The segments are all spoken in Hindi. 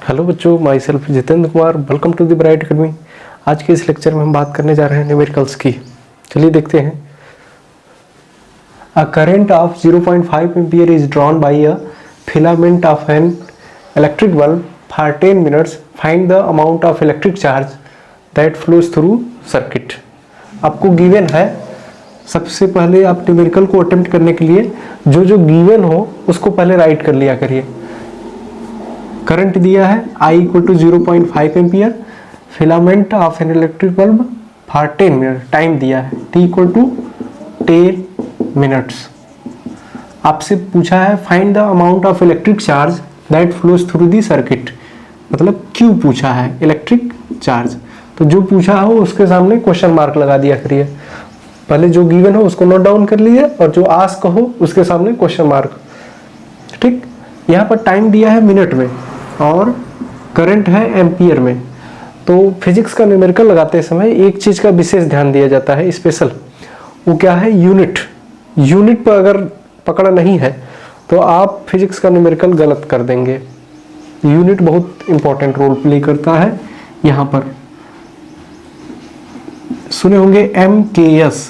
हेलो बच्चों, myself Jitendra Kumar. Welcome to the Bright Academy. आज के इस लेक्चर में हम बात करने जा रहे हैं न्यूमेरिकल्स की। चलिए देखते हैं। A current of 0.5 ampere is drawn by a filament of an electric bulb for 10 minutes. Find the amount of electric charge that flows through circuit. आपको गिवन है, सबसे पहले आप न्यूमेरिकल को अटेम्प्ट करने के लिए जो जो गिवन हो उसको पहले राइट कर लिया करिए। करंट दिया है I equal to 0.5 ampere, filament of an electric bulb for 10 minute, time दिया है T इक्वल टू 10 मिनट्स। आपसे पूछा है find the amount of electric charge that flows through the circuit, मतलब Q पूछा है, इलेक्ट्रिक चार्ज। तो जो पूछा हो उसके सामने क्वेश्चन मार्क लगा दिया करिए। पहले जो गिवन हो उसको नोट डाउन कर लिए और जो आस्क हो उसके सामने क्वेश्चन मार्क। ठीक, यहाँ पर टाइम दिया है मिनट में और करंट है एम्पियर में। तो फिजिक्स का न्यूमेरिकल लगाते समय एक चीज का विशेष ध्यान दिया जाता है स्पेशल, वो क्या है? यूनिट। यूनिट पर अगर पकड़ नहीं है तो आप फिजिक्स का न्यूमेरिकल गलत कर देंगे। यूनिट बहुत इंपॉर्टेंट रोल प्ले करता है। यहाँ पर सुने होंगे MKS।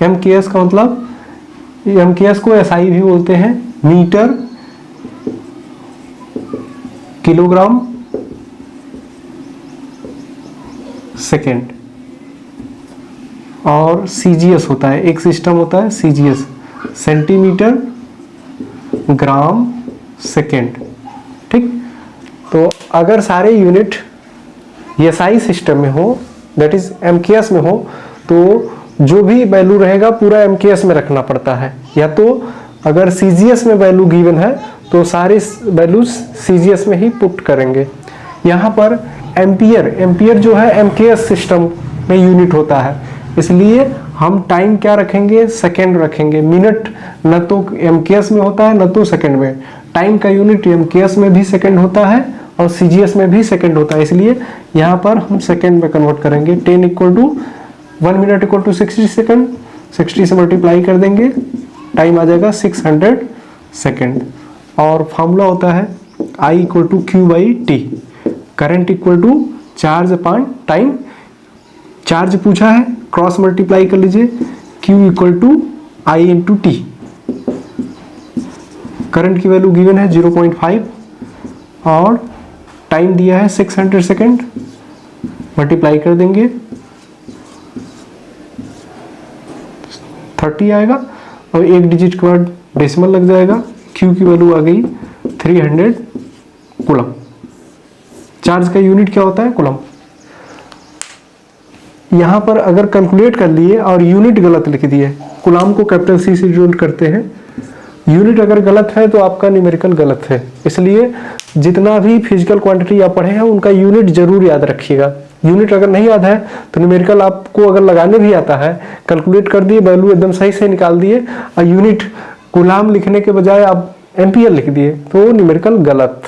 MKS का मतलब, MKS को SI भी बोलते हैं, मीटर किलोग्राम सेकेंड। और CGS होता है, एक सिस्टम होता है CGS, सेंटीमीटर ग्राम सेकेंड। ठीक, तो अगर सारे यूनिट SI सिस्टम में हो, दैट इज MKS में हो, तो जो भी वैल्यू रहेगा पूरा MKS में रखना पड़ता है। या तो अगर CGS में वैल्यू गिवन है तो सारे वैल्यूज CGS में ही पुट करेंगे। यहाँ पर एम्पियर जो है MKS सिस्टम में यूनिट होता है, इसलिए हम टाइम क्या रखेंगे? सेकेंड रखेंगे। मिनट न तो MKS में होता है न तो सेकेंड में। टाइम का यूनिट MKS में भी सेकेंड होता है और CGS में भी सेकेंड होता है, इसलिए यहाँ पर हम सेकेंड में कन्वर्ट करेंगे। 10 equal to 1 minute equal to 60 second, 60 से मल्टीप्लाई कर देंगे, टाइम आ जाएगा 600 सेकेंड। और फॉर्मूला होता है I equal to Q/T, current equal to charge upon time. Charge पूछा है, क्रॉस मल्टीप्लाई कर लीजिए, Q equal to I into T। Current की वैल्यू गिवन है 0.5 और टाइम दिया है 600 सेकेंड, मल्टीप्लाई कर देंगे 30 आएगा और एक डिजिट के बाद डेसिमल लग जाएगा। Q की वैल्यू आ गई 300 कूलम। चार्ज का यूनिट क्या होता है? कूलम। यहां पर अगर कैलकुलेट कर लिए और यूनिट गलत लिख दिए, कूलम को कैपिटल C से डिनोट करते हैं, यूनिट अगर गलत है तो आपका न्यूमेरिकल गलत है। इसलिए जितना भी फिजिकल क्वांटिटी आप पढ़े हैं उनका यूनिट जरूर याद रखिएगा। यूनिट अगर नहीं याद है तो न्यूमेरिकल आपको अगर लगाने भी आता है, कैलकुलेट कर दिए, वैल्यू एकदम सही से निकाल दिए और यूनिट कूलम लिखने के बजाय आप एम्पियर लिख दिए तो न्यूमेरिकल गलत।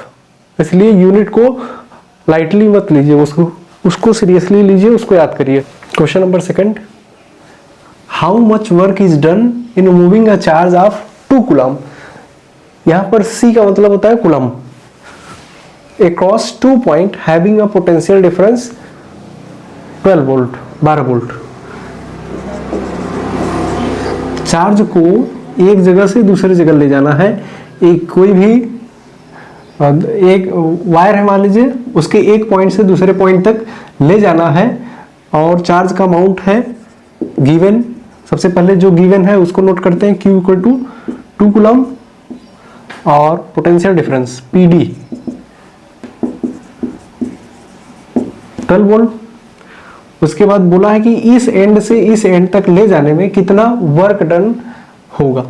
इसलिए यूनिट को लाइटली मत लीजिए, उसको सीरियसली लीजिए, उसको याद करिए। Question number second, how much work is done in moving a charge of 2 coulomb. यहां पर C का मतलब होता है coulomb. across 2 point having a potential difference 12 volt, 12 volt. Charge को एक जगह से दूसरी जगह ले जाना है। एक कोई भी एक वायर है मान लीजिए, उसके एक पॉइंट से दूसरे पॉइंट तक ले जाना है और चार्ज का अमाउंट है गिवन। सबसे पहले जो गिवन है उसको नोट करते हैं, Q इक्वल टू 2 कूलम और पोटेंशियल डिफरेंस PD 12 वोल्ट। उसके बाद बोला है कि इस एंड से इस एंड तक ले जाने में कितना वर्क डन होगा।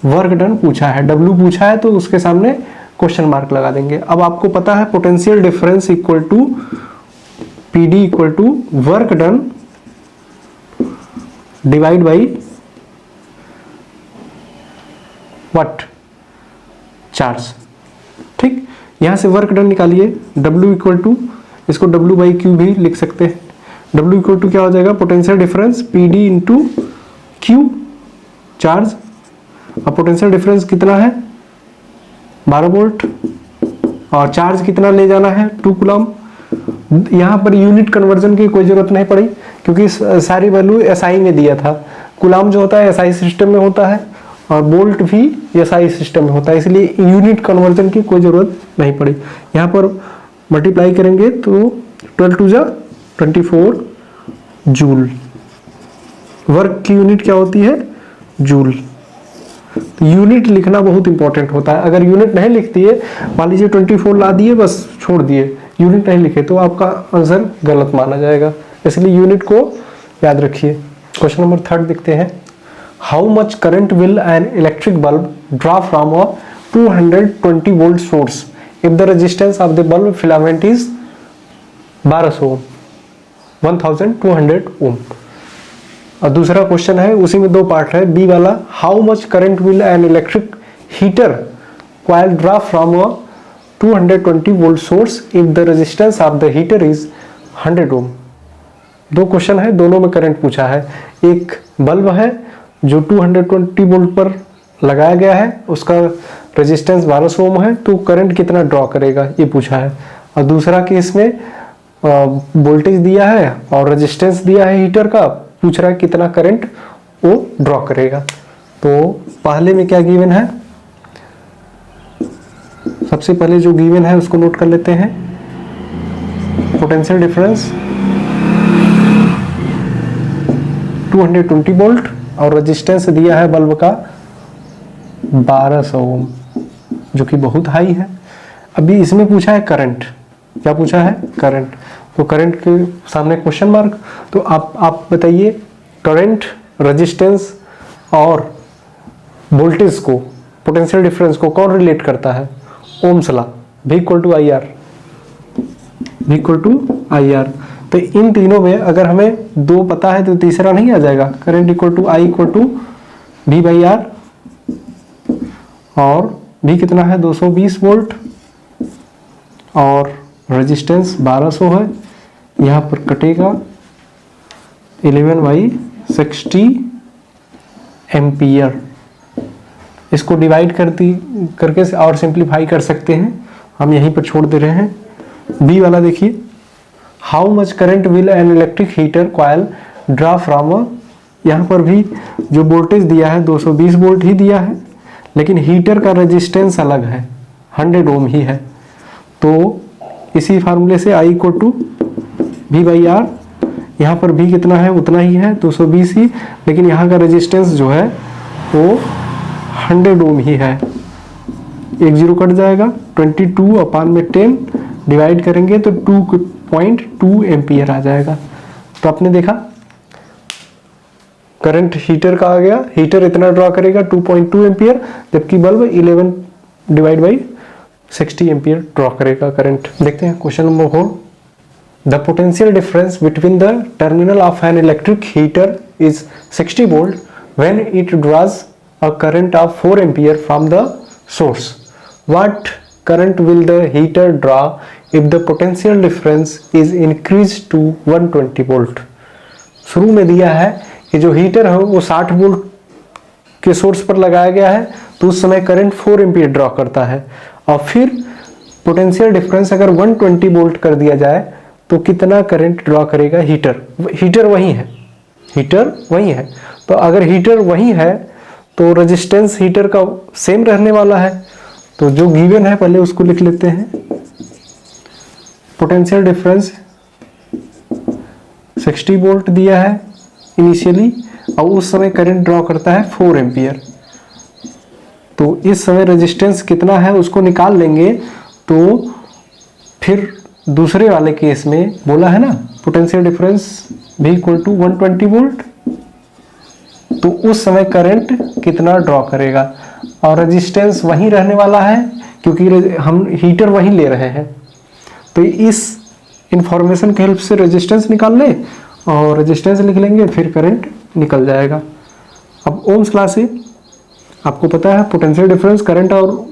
वर्क डन पूछा है, W पूछा है, तो उसके सामने क्वेश्चन मार्क लगा देंगे। अब आपको पता है potential difference equal to PD equal to work done divide by what? Charge. ठीक, यहां से वर्क डन निकालिए, W इक्वल टू, इसको W/Q भी लिख सकते हैं। W इक्वल टू क्या हो जाएगा? Potential difference PD into Q, charge. अब पोटेंशियल डिफरेंस कितना है? 12 वोल्ट और चार्ज कितना ले जाना है 2 कूलम। यहाँ पर यूनिट कन्वर्जन की कोई जरूरत नहीं पड़ी क्योंकि सारी वैल्यू एसआई में दिया था। कूलम जो होता है एसआई सिस्टम में होता है और बोल्ट भी एसआई सिस्टम में होता है, इसलिए यूनिट कन्वर्जन की कोई जरूरत नहीं पड़ी। यहाँ पर मल्टीप्लाई करेंगे तो 12 टू जा 24 जूल। वर्क की यूनिट क्या होती है? जूल। तो यूनिट लिखना बहुत इंपॉर्टेंट होता है। अगर यूनिट नहीं लिखती है, मान लीजिए 24 ला दिए बस छोड़ दिए, यूनिट नहीं लिखे तो आपका आंसर गलत माना जाएगा, इसलिए यूनिट को याद रखिए। क्वेश्चन नंबर 3 देखते हैं। How much current will an electric bulb draw from a 220 volt source if the resistance of the bulb filament is 1200 ओम, 1200 ओम। और दूसरा क्वेश्चन है, उसी में 2 पार्ट है। बी वाला, how much current will an electric heater coil draw from a 220 volt source if the resistance of the heater is 100 ohm. 2 question है, दोनों में करंट पूछा है। एक बल्ब है जो 220 वोल्ट पर लगाया गया है, उसका रेजिस्टेंस 1200 ओम है, तो करंट कितना ड्रॉ करेगा ये पूछा है। और दूसरा केस में वोल्टेज दिया है और रेजिस्टेंस दिया है हीटर का, पूछ रहा है कितना करंट वो ड्रॉ करेगा। तो पहले में क्या गिवन है, सबसे पहले जो गिवन है उसको नोट कर लेते हैं। पोटेंशियल डिफरेंस 220 वोल्ट और रेजिस्टेंस दिया है बल्ब का 1200 ओम, जो कि बहुत हाई है। अभी इसमें पूछा है करंट, क्या पूछा है? करंट। तो करंट के सामने क्वेश्चन मार्क। तो आप बताइए, करंट, रेजिस्टेंस और वोल्टेज को, पोटेंशियल डिफरेंस को कौन रिलेट करता है? Ohm's law, V equal to I R, V equal to I R. तो इन तीनों में अगर हमें 2 पता है तो तीसरा नहीं आ जाएगा। Current equal to I equal to V by R, और V कितना है 220 वोल्ट और रेजिस्टेंस 1200 है। यहाँ पर कटेगा 11/60 एम्पियर। इसको डिवाइड करके और सिंप्लीफाई कर सकते हैं, हम यहीं पर छोड़ दे रहे हैं। बी वाला देखिए, how much current will an electric heater coil draw from अ, यहाँ पर भी जो वोल्टेज दिया है 220 वोल्ट ही दिया है, लेकिन हीटर का रेजिस्टेंस अलग है, 100 ओम ही है। तो इसी फार्मूले से I equal to V by R, यहाँ पर भी कितना है उतना ही है 220 ही, लेकिन यहाँ का रेजिस्टेंस जो है वो 100 ओम ही है। एक जीरो कट जाएगा, 22/10 डिवाइड करेंगे तो 2.2 एम्पियर आ जाएगा। तो आपने देखा करंट हीटर का आ गया, हीटर इतना ड्रॉ करेगा 2.2 एम्पियर, जबकि बल्ब 11/60 एम्पियर ड्रॉ करेगा करंट। देखते हैं question number 4। The potential difference between the terminal of an electric heater is 60 volt when it draws a current of 4 ampere from the source. What current will the heater draw if the potential difference is increased to 120 volt? शुरू में दिया है कि जो हीटर है वो 60 वोल्ट के सोर्स पर लगाया गया है, तो उस समय करंट 4 एम्पियर ड्रॉ करता है। और फिर पोटेंशियल डिफरेंस अगर 120 वोल्ट कर दिया जाए तो कितना करंट ड्रॉ करेगा हीटर? हीटर वही है, हीटर वही है। तो अगर हीटर वही है तो रेजिस्टेंस हीटर का सेम रहने वाला है। तो जो गिवन है पहले उसको लिख लेते हैं। पोटेंशियल डिफरेंस 60 वोल्ट दिया है इनिशियली, और उस समय करंट ड्रॉ करता है 4 एम्पियर। तो इस समय रेजिस्टेंस कितना है उसको निकाल लेंगे। तो फिर दूसरे वाले केस में बोला है ना, potential difference V equal to 120 volt, तो उस समय करंट कितना ड्रॉ करेगा, और रेजिस्टेंस वही रहने वाला है क्योंकि हम हीटर वही ले रहे हैं। तो इस इंफॉर्मेशन के हेल्प से रेजिस्टेंस निकाल ले और रेजिस्टेंस लिख लेंगे, फिर करंट निकल जाएगा। अब ओम्स लॉ से आपको पता है पोटेंशियल डिफरेंस करंट और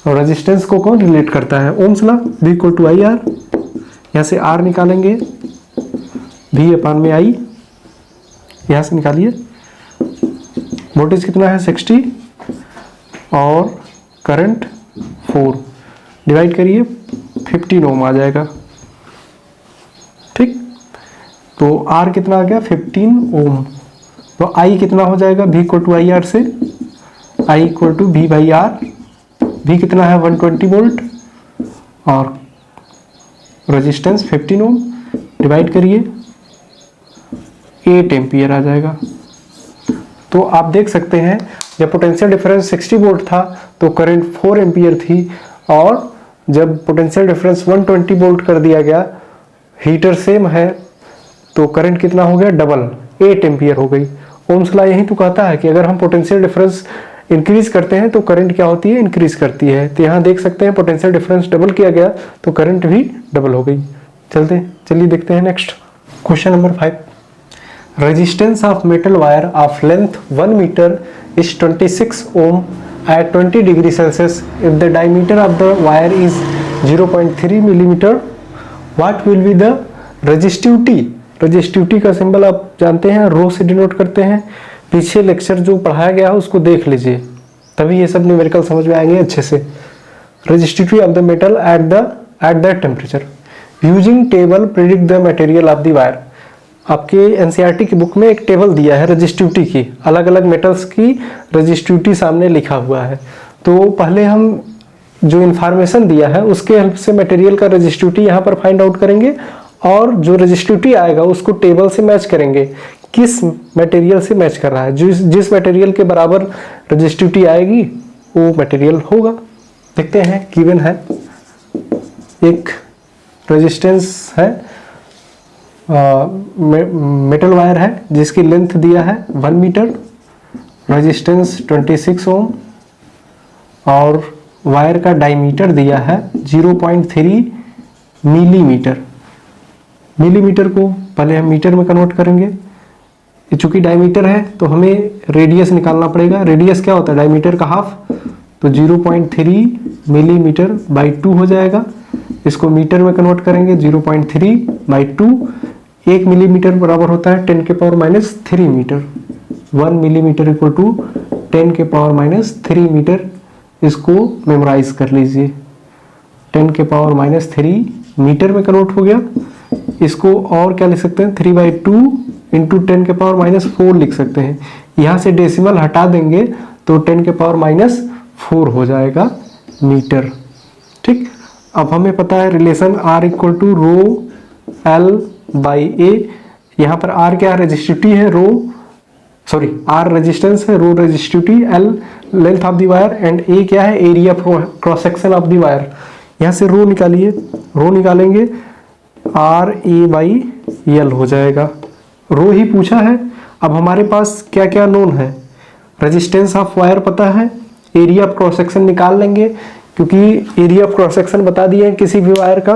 रेजिस्टेंस को कौन रिलेट करता है? Ohm's law, V equal to I R. यहाँ से R निकालेंगे, V/I, यहाँ से निकालिए। वोल्टेज कितना है 60 और करंट 4, डिवाइड करिए 15 ओम आ जाएगा। ठीक, तो आर कितना आ गया 15 ओम। तो आई कितना हो जाएगा, V equal to I R से, I equal to V by R. V कितना है 120 वोल्ट और रेजिस्टेंस 15 ओम, डिवाइड करिए 8 एम्पियर आ जाएगा। तो आप देख सकते हैं जब पोटेंशियल डिफरेंस 60 वोल्ट था तो करंट 4 एम्पियर थी, और जब पोटेंशियल डिफरेंस 120 वोल्ट कर दिया गया, हीटर सेम है, तो करंट कितना हो गया, डबल 8 एम्पियर हो गई। ओम्स लॉ यही तो कहता है कि अगर हम पोटेंशियल डिफरेंस इंक्रीज करते हैं तो करंट क्या होती है, इंक्रीज करती है। तो यहाँ देख सकते हैं पोटेंशियल डिफरेंस डबल किया गया तो करंट भी डबल हो गई। चलिए देखते हैं next question number 5। Resistance of metal wire of length 1 metre is 26 ohm at 20 degree Celsius if the diameter of the wire is 0.3 millimeter. What will be the resistivity? Resistivity का सिंबल आप जानते हैं, रो से डिनोट करते हैं। पीछे लेक्चर जो पढ़ाया गया है उसको देख लीजिए, तभी ये सब न्यूमेरिकल समझ में आएंगे अच्छे से। Resistivity of the metal at that temperature using table predict the material of the wire. आपके एनसीईआरटी की बुक में एक टेबल दिया है रेजिस्टिविटी की, अलग अलग मेटल्स की रेजिस्टिविटी सामने लिखा हुआ है। तो पहले हम जो इन्फॉर्मेशन दिया है उसके हेल्प से मटेरियल का रेजिस्टिविटी यहाँ पर फाइंड आउट करेंगे, और जो रेजिस्टिविटी आएगा उसको टेबल से मैच करेंगे, किस मटेरियल से मैच कर रहा है। जिस मटेरियल के बराबर रेजिस्टिविटी आएगी वो मटेरियल होगा। देखते हैं, गिवन है एक रेजिस्टेंस है, मेटल वायर है जिसकी लेंथ दिया है 1 मीटर, रेजिस्टेंस 26 ओम, और वायर का डायमीटर दिया है 0.3 मिलीमीटर। मिलीमीटर को पहले हम मीटर में कन्वर्ट करेंगे, चूंकि डायमीटर है तो हमें रेडियस निकालना पड़ेगा। रेडियस क्या होता है, डायमीटर का हाफ, तो 0.3 मिलीमीटर बाई 2 हो जाएगा। इसको मीटर में कन्वर्ट करेंगे 0.3 बाई 2, 1 मिलीमीटर बराबर होता है 10 के power minus 3 metre. 1 millimetre equal to 10 के पावर माइनस 3 मीटर। इसको मेमोराइज कर लीजिए, 10 के पावर माइनस 3 मीटर में कन्वर्ट हो गया। इसको और क्या लिख सकते हैं, 3/2 इंटू 10 के पावर माइनस 4 लिख सकते हैं। यहाँ से डेसिमल हटा देंगे तो 10 के पावर माइनस 4 हो जाएगा मीटर। ठीक, अब हमें पता है relation R equal to rho L by A. यहाँ पर R क्या है, रेजिस्टिविटी है, R रेजिस्टेंस है, rho resistivity, L length of the wire, and A क्या है, area cross section of the wire. यहाँ से रो निकालिए, रो निकालेंगे RA बाई L हो जाएगा। रो ही पूछा है। अब हमारे पास क्या क्या नोन है, रेजिस्टेंस ऑफ वायर पता है, एरिया ऑफ क्रॉस सेक्शन निकाल लेंगे, क्योंकि एरिया ऑफ क्रॉस सेक्शन बता दिए हैं किसी भी वायर का,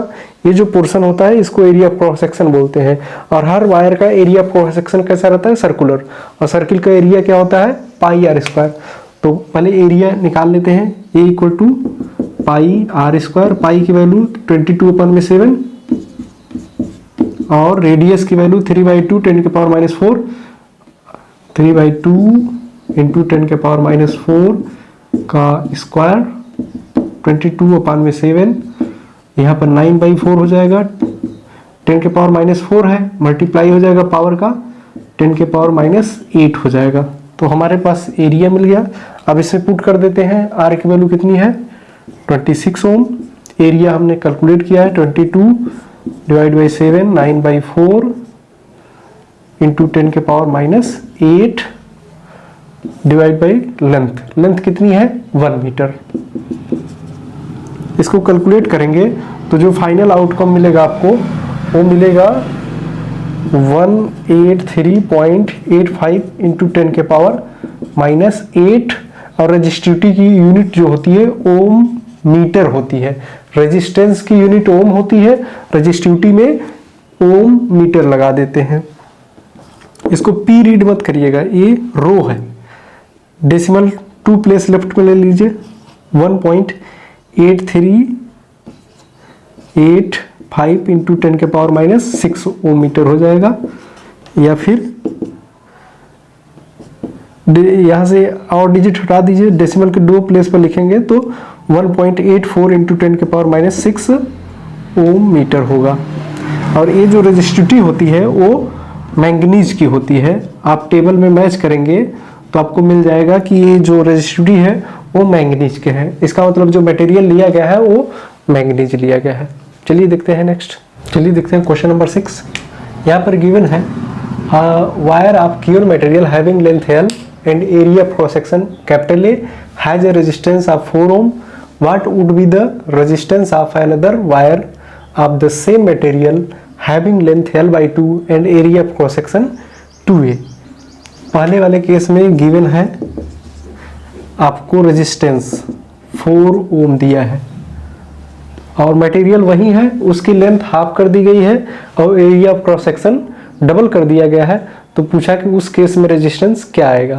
ये जो पोर्शन होता है इसको एरिया ऑफ क्रॉस सेक्शन बोलते हैं। और हर वायर का एरिया ऑफ क्रॉस सेक्शन कैसा रहता है, सर्कुलर, और सर्किल का एरिया क्या होता है, पाई आर स्क्वायर। तो पहले एरिया निकाल लेते हैं, A equal to pi R square. Pi की वैल्यू 22/7 और रेडियस की वैल्यू 3/2 10 के पावर माइनस 4, 3/2 इंटू 10 के पावर माइनस 4 का स्क्वायर 22/7। यहाँ पर 9/4 हो जाएगा, 10 के पावर माइनस 4 है, मल्टीप्लाई हो जाएगा पावर का, 10 के पावर माइनस 8 हो जाएगा। तो हमारे पास एरिया मिल गया। अब इसमें पुट कर देते हैं, आर की वैल्यू कितनी है 26 ओम, एरिया हमने कैलकुलेट किया है 22 डिवाइड बाई 7, 9/4 इंटू 10 के power minus 8 divide by length. Length कितनी है 1 मीटर। इसको कैलकुलेट करेंगे तो जो फाइनल आउटकम मिलेगा आपको वो मिलेगा 183.85 इंटू 10 के पावर माइनस 8, और रेजिस्टिविटी की यूनिट जो होती है ओम मीटर होती है। रेजिस्टेंस की यूनिट ओम होती है, रेजिस्टिविटी में ओम मीटर लगा देते हैं। इसको पी रीड मत करिएगा, ये रो है। डेसिमल 2 प्लेस लेफ्ट में ले लीजिए, 1.8385 इंटू 10 के पावर माइनस 6 ओम मीटर हो जाएगा। या फिर यहाँ से और डिजिट हटा दीजिए, डेसिमल के 2 प्लेस पर लिखेंगे तो 1.84 इंटू 10⁻⁻6 ओम मीटर होगा। और ये जो रेजिस्टिविटी होती है वो मैंगनीज की होती है। आप टेबल में मैच करेंगे तो आपको मिल जाएगा कि ये जो रेजिस्टिविटी है वो मैंगनीज के है। इसका मतलब जो मटेरियल लिया गया है वो मैंगनीज लिया गया है। चलिए देखते हैं नेक्स्ट। चलिए देखते हैं क्वेश्चन नंबर 6। यहाँ पर गिवन है wire of pure material having length L and area cross section capital A has a resistance of 4 ohm. What would be the resistance of another wire of the same material having length L/2 and area cross section 2A। पहले वाले केस में गिवन है आपको रेजिस्टेंस 4 ओम दिया है और मटेरियल वही है, उसकी लेंथ हाफ कर दी गई है और area of cross section double कर दिया गया है। तो पूछा कि उस केस में रेजिस्टेंस क्या आएगा।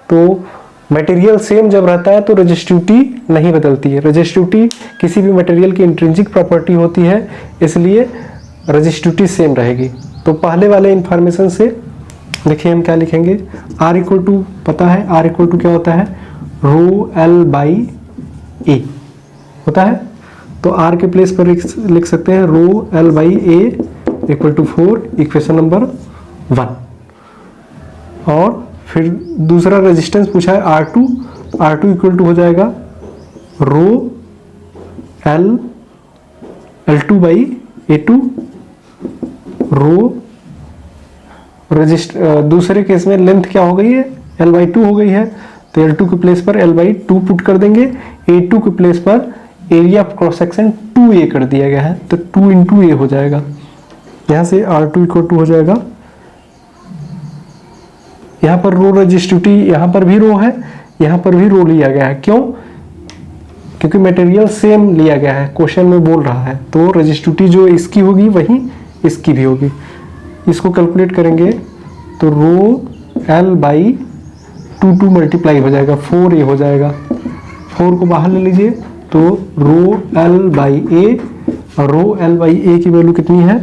तो मटेरियल सेम जब रहता है तो रेजिस्टिविटी नहीं बदलती है। रेजिस्टिविटी किसी भी मटेरियल की इंट्रिंसिक प्रॉपर्टी होती है, इसलिए रेजिस्टिविटी सेम रहेगी। तो पहले वाले इंफॉर्मेशन से देखिए हम क्या लिखेंगे। R इक्वल टू पता है, R इक्वल टू क्या होता है, रो L/A होता है। तो R के प्लेस पर लिख सकते हैं rho L/A equal to 4, equation number 1। और फिर दूसरा रेजिस्टेंस पूछा है R2, R2 इक्वल टू हो जाएगा रो L/A2 रो दूसरे केस में लेंथ क्या हो गई है, L/2 हो गई है। तो L2 के प्लेस पर L/2 पुट कर देंगे। A2 के प्लेस पर area of cross section 2A कर दिया गया है, तो 2 इंटू A हो जाएगा। यहाँ से R2 इक्वल टू हो जाएगा, यहाँ पर रो रेजिस्टिविटी, यहाँ पर भी रो है, यहाँ पर भी रो लिया गया है। क्यों? क्योंकि मटेरियल सेम लिया गया है, क्वेश्चन में बोल रहा है। तो रेजिस्टिविटी जो इसकी होगी वही इसकी भी होगी। इसको कैलकुलेट करेंगे तो रो L/2 मल्टीप्लाई हो जाएगा, 4A हो जाएगा। 4 को बाहर ले लीजिए तो रो L/A, और रो L/A की वैल्यू कितनी है,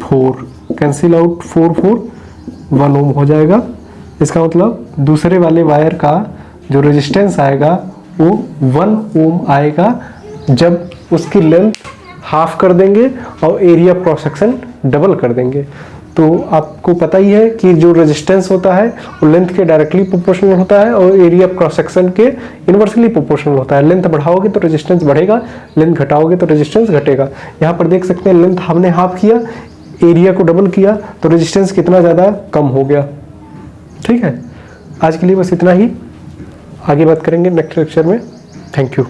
4। कैंसिल आउट 4 4 1 ओम हो जाएगा। इसका मतलब दूसरे वाले वायर का जो रेजिस्टेंस आएगा वो 1 ओम आएगा जब उसकी लेंथ हाफ कर देंगे और एरिया क्रॉस सेक्शन डबल कर देंगे। तो आपको पता ही है कि जो रेजिस्टेंस होता है वो लेंथ के डायरेक्टली प्रोपोर्शनल होता है और एरिया क्रॉस सेक्शन के इनवर्सली प्रोपोर्शनल होता है। लेंथ बढ़ाओगे तो रेजिस्टेंस बढ़ेगा, लेंथ घटाओगे तो रेजिस्टेंस घटेगा। यहाँ पर देख सकते हैं लेंथ हमने हाफ किया, एरिया को डबल किया तो रेजिस्टेंस कितना ज़्यादा कम हो गया। ठीक है, आज के लिए बस इतना ही, आगे बात करेंगे नेक्स्ट लेक्चर में। Thank you.